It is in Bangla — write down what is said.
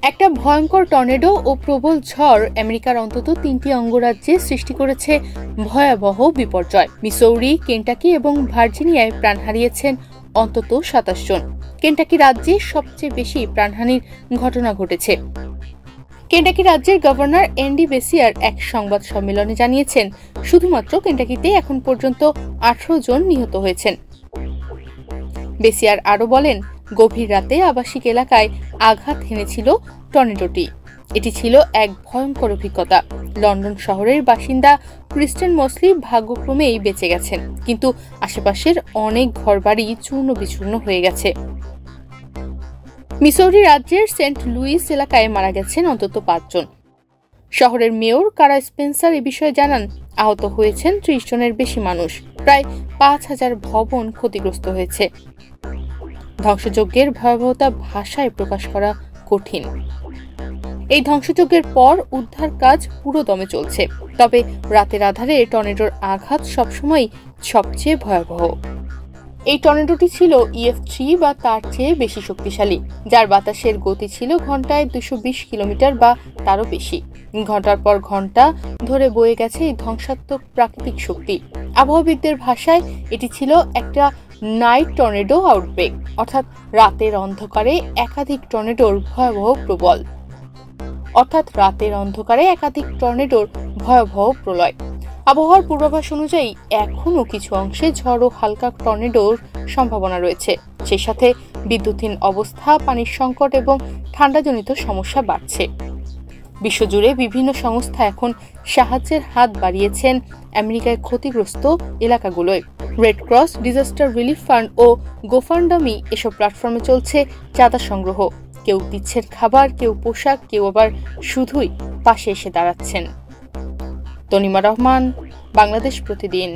একটা ভয়ঙ্কর টর্নেডো ও প্রবল ঝড় আমেরিকার অন্তত 3টি অঙ্গরাজ্যে সৃষ্টি করেছে ভয়াবহ বিপর্যয়। মিসৌরি, কেন্টাকি এবং ভার্জিনিয়ায় প্রাণ হারিয়েছেন অন্তত 27 জন। কেন্টাকি রাজ্যে সবচেয়ে বেশি প্রাণহানির ঘটনা ঘটেছে। কেন্টাকি রাজ্যের গভর্নর অ্যান্ডি বেসিয়ার এক সংবাদ সম্মেলনে জানিয়েছেন, শুধুমাত্র কেন্টাকিতে এখন পর্যন্ত 18 জন নিহত হয়েছেন। বেসিয়ার আরও বলেন, গভীর রাতে আবাসিক এলাকায় আঘাত হেনেছিল টর্নেডোটি। এটি ছিল এক ভয়ঙ্কর অভিজ্ঞতা। লন্ডন শহরের বাসিন্দা ক্রিস্টেন মসলি ভাগ্যক্রমেই বেঁচে গেছেন, কিন্তু আশেপাশের অনেক ঘরবাড়ি চূর্ণ বিচূর্ণ হয়ে গেছে। মিসৌরি রাজ্যের সেন্ট লুইস এলাকায় মারা গেছেন অন্তত 5 জন। শহরের মেয়র কারা স্পেন্সার এ বিষয়ে জানান, আহত হয়েছেন 30 জনের বেশি মানুষ। প্রায় 5000 ভবন ক্ষতিগ্রস্ত হয়েছে। ধ্বংসযজ্ঞের ভয়াবহতা ভাষায় প্রকাশ করা কঠিন। এই ধ্বংসযজ্ঞের পর উদ্ধার কাজ পুরো দমে চলছে, তবে রাতের আধারে টর্নেডোর আঘাত সবসময় সবচেয়ে ভয়াবহ। এই টর্নেডোটি ছিল EF3 বা তার চেয়ে বেশি শক্তিশালী, যার বাতাসের গতি ছিল ঘন্টায় 220 কিলোমিটার বা তারও বেশি। ঘন্টার পর ঘন্টা ধরে বয়ে গেছে এই ধ্বংসাত্মক প্রাকৃতিক শক্তি। আবহাওয়াবিদদের ভাষায় এটি ছিল একটা নাইট টর্নেডো আউটব্রেক, অর্থাৎ রাতের অন্ধকারে একাধিক টর্নেডোর ভয়াবহ প্রলয়। আবহাওয়ার পূর্বাভাস অনুযায়ী এখনও কিছু অংশে ঝড় ও হালকা টর্নেডোর সম্ভাবনা রয়েছে। সেই সাথে বিদ্যুৎহীন অবস্থা, পানির সংকট এবং ঠান্ডাজনিত সমস্যা বাড়ছে। বিশ্বজুড়ে বিভিন্ন সংস্থা এখন সাহায্যের হাত বাড়িয়েছেন আমেরিকায় ক্ষতিগ্রস্ত এলাকাগুলোয়। Red Cross, disaster relief fund ও গোফান্ডমি এসব প্ল্যাটফর্মে চলছে চাঁদা সংগ্রহ। কেউ দিচ্ছেন খাবার, কেউ পোশাক, কেউ আবার শুধুই পাশে এসে দাঁড়াচ্ছেন। তনিমা রহমান, বাংলাদেশ প্রতিদিন।